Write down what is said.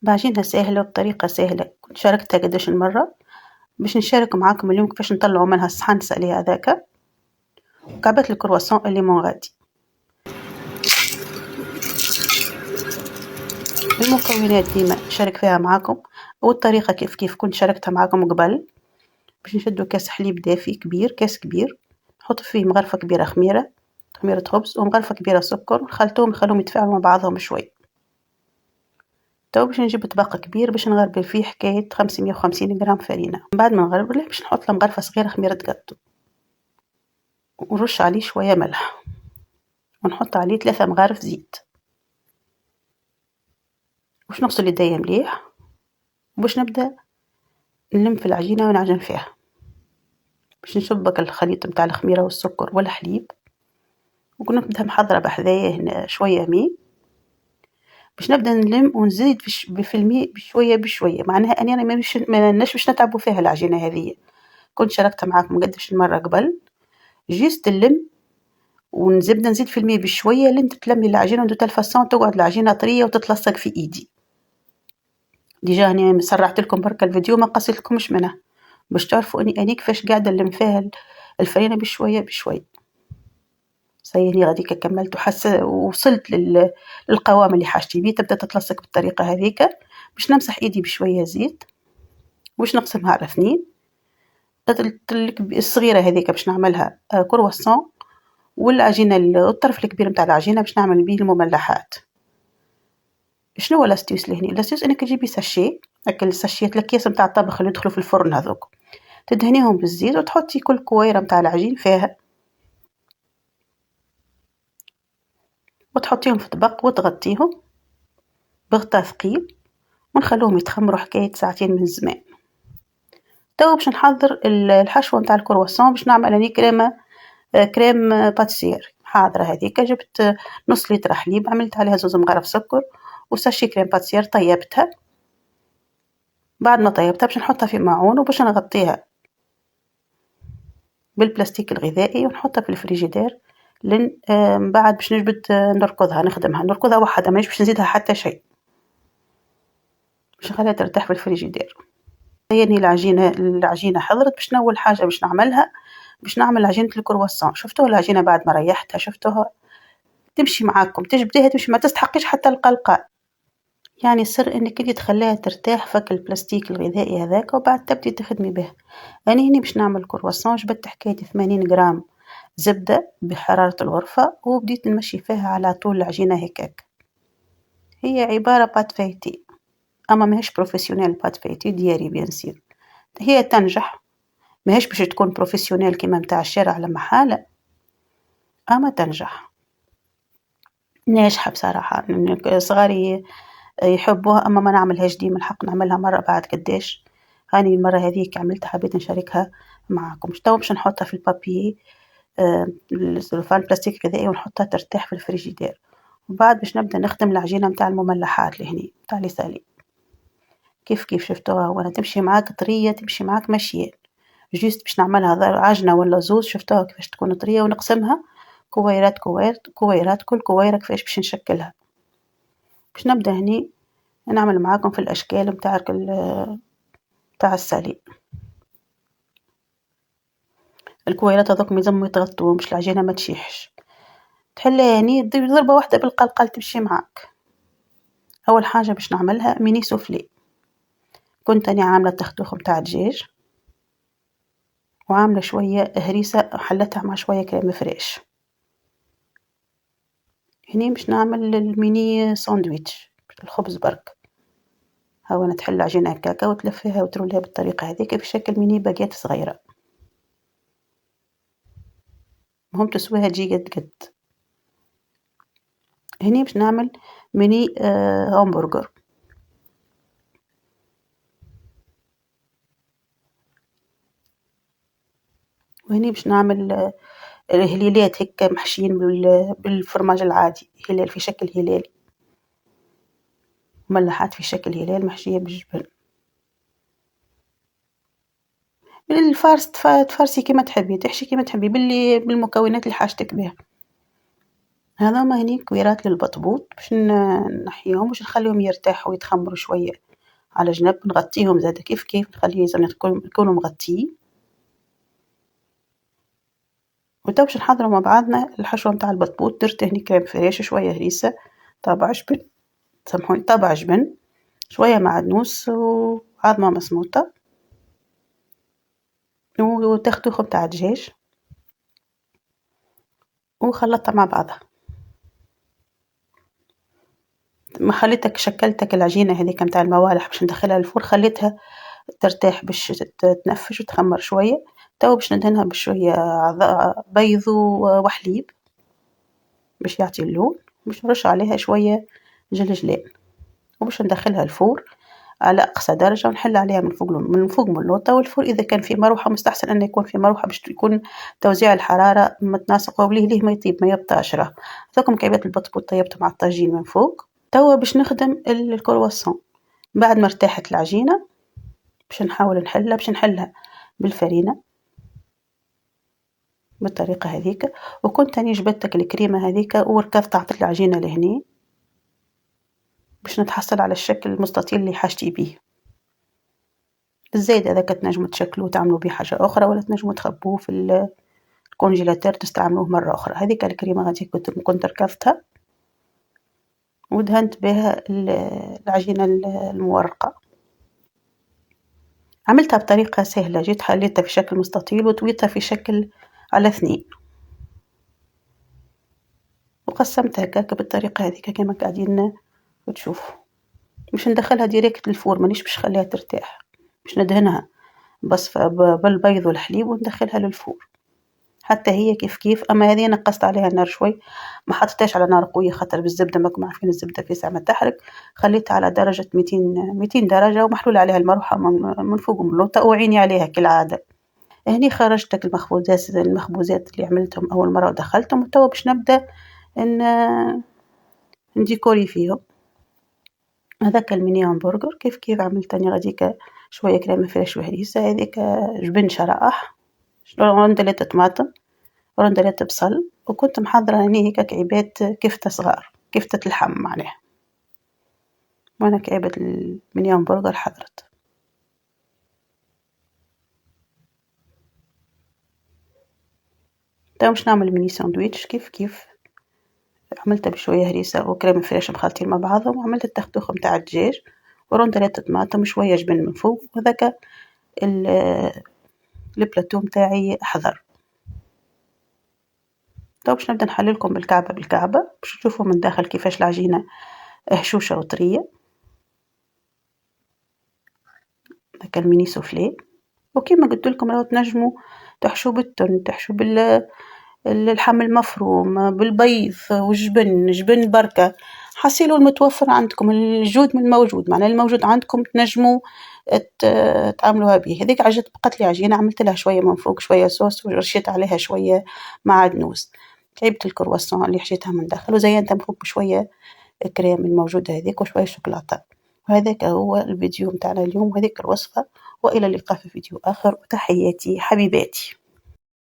بعجينة ساهلة وبطريقة ساهلة، كنت شاركتها قداش المرة، باش نشارك معاكم اليوم كيفاش نطلعو منها الصحن سالي هذاكا، وكعبات الكرواسون اللي من غادي. المكونات ديما نشارك فيها معاكم، والطريقة كيف كنت شاركتها معاكم قبل. باش نشدو كاس حليب دافي كبير، كاس كبير، نحط فيه مغرفة كبيرة خميرة خبز ومغرفة كبيرة سكر، ونخلطوهم نخليهم يتفاعلوا مع بعضهم شوي. تو باش نجيب طبق كبير باش نغربل فيه حكاية 550 غرام فرينة، من بعد ما نغربله باش نحط له مغرفة صغيرة خميرة قطو، ونرش عليه شوية ملح، ونحط عليه 3 مغارف زيت، باش نغسل يديا مليح، وباش نبدا نلم في العجينة ونعجن فيها، باش نشبك الخليط متاع الخميرة والسكر والحليب، ونبدا محضرة بحذايا هنا شوية ماء، باش نبدا نلم ونزيد في الماء بشوية بشوية، معناها أني أنا ماناش باش نتعبو فيها العجينة هذيا، كنت شاركتها معاكم قداش المرة قبل، جيست نلم ونبدا نزيد في الماء بشوية لين تتلمي العجينة دو تال فاصون تقعد العجينة طرية وتتلصق في إيدي. ديجا هاني سرعت لكم برك الفيديو ما قصيتلكمش منه، باش تعرفوا أني كيفاش قاعدة نلم فيها الفرينة بشوية بشوية. صايي غاديكا كملت وصلت للقوام اللي حاجتي بيه، تبدا تتلصق بالطريقة هذيكا، باش نمسح ايدي بشوية زيت، واش نقسمها على 2، الصغيرة هذيكا باش نعملها كرواسون، والعجينة الطرف الكبير متاع العجينة باش نعمل بيه المملحات. شنو هو لاستيوس لهني؟ لاستيوس انك تجيبي ساشي، هاكا الساشيات الأكياس متاع الطبخ اللي يدخلوا في الفرن هذوك، تدهنيهم بالزيت وتحطي كل كويرة متاع العجين فيها، وتحطيهم في طبق وتغطيهم بغطاء ثقيل، ونخلوهم يتخمروا حكاية ساعتين من زمان. تو باش نحضر الحشوة متاع الكرواسون، باش نعمل راني كريم باتيسير حاضرة هذيكا، جبت نص لتر حليب، عملت عليها 2 مغارف سكر وساشي كريم باتيسير، طيبتها، بعد ما طيبتها باش نحطها في معون وباش نغطيها بالبلاستيك الغذائي ونحطها في الفريجيدير لين من بعد باش نجبد نركضها وحدها، مانيش باش نزيدها حتى شيء، باش نخليها ترتاح في الفريجيدير. يعني العجينة حضرت، باش أول حاجة باش نعملها باش نعمل عجينة الكرواسون. شفتوها العجينة بعد ما ريحتها، شفتوها تمشي معاكم، تجبديها تمشي، ما تستحقيش حتى القلقال، يعني السر انك انتي تخليها ترتاح فك البلاستيك الغذائي هذاك، وبعد تبدي تخدمي به. انا هني باش نعمل كرواسون، جبت حكاية 80 غرام زبدة بحرارة الغرفة، وبديت نمشي فيها على طول العجينة هكاك. هي عبارة بات فايتي، اما ماهيش بروفيسيونيل بات فايتي دياري بيانسير، هي تنجح، ماهيش باش تكون بروفيسيونيل كيما متاع الشارع لما حالة، اما تنجح، ناجحة بصراحة. صغاري يحبوها، اما ما نعملهاش ديما، الحق نعملها مرة بعد قداش. هاني المرة هذيك عملتها، حبيت نشاركها معاكم. تو باش نحطها في البابي السلوفان بلاستيك غذائي، ونحطها ترتاح في الفريجيدير، وبعد باش نبدا نخدم العجينة متاع المملحات لهني متاع لي سالي، كيف شفتوها وانا تمشي معاك طرية، تمشي معاك مشيان، جيست باش نعملها عجنة ولا زوز. شفتوها كيفاش تكون طرية، ونقسمها كويرات كويرات، كل كويرة كيفاش باش نشكلها. باش نبدا هني نعمل معاكم في الاشكال متاع السالي. الكويرات هذوك يلزمو يتغطوا باش العجينة ما تشيحش، تحلها يعني ضربة واحدة بالقلقال تمشي معاك. اول حاجة باش نعملها ميني سوفلي، كنت أنا عاملة تختوخ متاع دجاج، وعاملة شوية هريسة حلتها مع شوية كريم فريش. هني باش نعمل الميني ساندويتش الخبز برك، هاو أنا تحل عجينة هكاكا وتلفيها وتروليها بالطريقة هذيك بشكل ميني باجيت صغيرة، مهم تسويها تجي قد قد. هني باش نعمل ميني همبرجر، وهني باش نعمل الهليلات هكا محشيين بالفرماج العادي، هلال في شكل هلالي، مملحات في شكل هلال محشية بالجبن. الفارس تفارسي كيما تحبي، تحشي كيما تحبي بالمكونات اللي حاجتك بها. هذوما هني كويرات للبطبوط باش نحيهم باش نخليهم يرتاحوا ويتخمروا شوية على جنب، نغطيهم زادا كيف كيف نخلي يكونوا مغطيين، وتوا باش نحضروا مع بعضنا الحشوة متاع البطبوط. درت هني كريم فريش شوية هريسة، طابع جبن، سامحوني طابع جبن، شوية معدنوس وعظمة مسموطة وتختوخ متاع دجاج وخلطتها مع بعضها. ما خليتك شكلتك العجينة هذيك متاع الموالح باش ندخلها الفرن، خليتها ترتاح باش تنفش وتخمر شوية. توا باش ندهنها بشوية بيض وحليب باش يعطي اللون، باش نرش عليها شوية جلجلان وباش ندخلها الفور على أقصى درجة ونحل عليها من فوق من اللوطة. والفور إذا كان فيه مروحة مستحسن أنه يكون فيه مروحة باش يكون توزيع الحرارة متناسق وليه ما يطيب ما يبطاش راه. هذوكم مكعبات البطبوط طيبتهم على الطاجين من فوق. توا باش نخدم الكرواسون. بعد ما ارتاحت العجينة باش نحاول نحلها بالفرينة بالطريقة هذيك. وكنت أني جبدتك الكريمة هذيك وركضت عطيت العجينة لهني باش نتحصل على الشكل المستطيل اللي حاجتي بيه. الزايد هذاك تنجموا تشكلوه وتعملوا بيه حاجة أخرى، ولا تنجموا تخبوه في الكونجيلاتور تستعملوه مرة أخرى. هذيك الكريمة هذيك كنت ركضتها ودهنت بها العجينة المورقة. عملتها بطريقة سهلة، جيت خليتها في شكل مستطيل وطويتها في شكل على 2 وقسمتها هكاك بالطريقة هذيك كما قاعدين تشوفوا. باش ندخلها ديريكت للفور مانيش باش نخليها ترتاح، باش ندهنها بالبيض والحليب وندخلها للفور حتى هي كيف كيف. اما هذه نقصت عليها النار شوي، ما حطيتهاش على نار قويه خاطر بالزبده ماكم عارفين الزبده في ساعه ما تحرق. خليتها على درجه 200 درجه ومحلول عليها المروحه من فوق ومن اللوطه وعيني عليها كالعاده. هني خرجتك المخبوزات اللي عملتهم اول مره ودخلتهم، وتوا باش نبدا نديكوري فيهم. هذاك الميني همبرجر كيف كيف عملت أنا غاديكا شوية كريمة فريش وهريسة، هذيك جبن شرائح، رندلات طماطم، رندلات بصل، وكنت محضرة هني هيك كعيبات كفتة صغار، كفتة اللحم معناها، وأنا كعيبة الميني همبرجر حضرت. تا باش نعمل ميني ساندويتش كيف كيف عملتها بشوية هريسة وكريمة فريش مخلطين مع بعضهم، وعملت التختوخ متاع الدجاج ورندلات طماطم وشوية جبن من فوق، وهذاك البلاتو متاعي حضر. تو باش نبدا نحللكم بالكعبة بالكعبة باش تشوفوا من داخل كيفاش العجينة هشوشة وطرية. هاكا الميني سوفلي. وكيما قلت لكم راهو تنجموا تحشوا بالتن، تحشوا اللحم المفروم، بالبيض والجبن، جبن بركة، حصيلوا المتوفر عندكم، الجود من الموجود، معناه الموجود عندكم تنجموا تعملوها به. هذيك بقت لي عجينة عملت لها شوية من فوق شوية صوص ورشيت عليها شوية معدنوس، جبت الكرواسون اللي حشيتها من داخل وزينتها من فوق بشوية كريم الموجودة هذيك وشوية شوكولاتة. وهذاك هو الفيديو متاعنا اليوم وهذيك الوصفة، وإلى اللقاء في فيديو آخر، وتحياتي حبيباتي.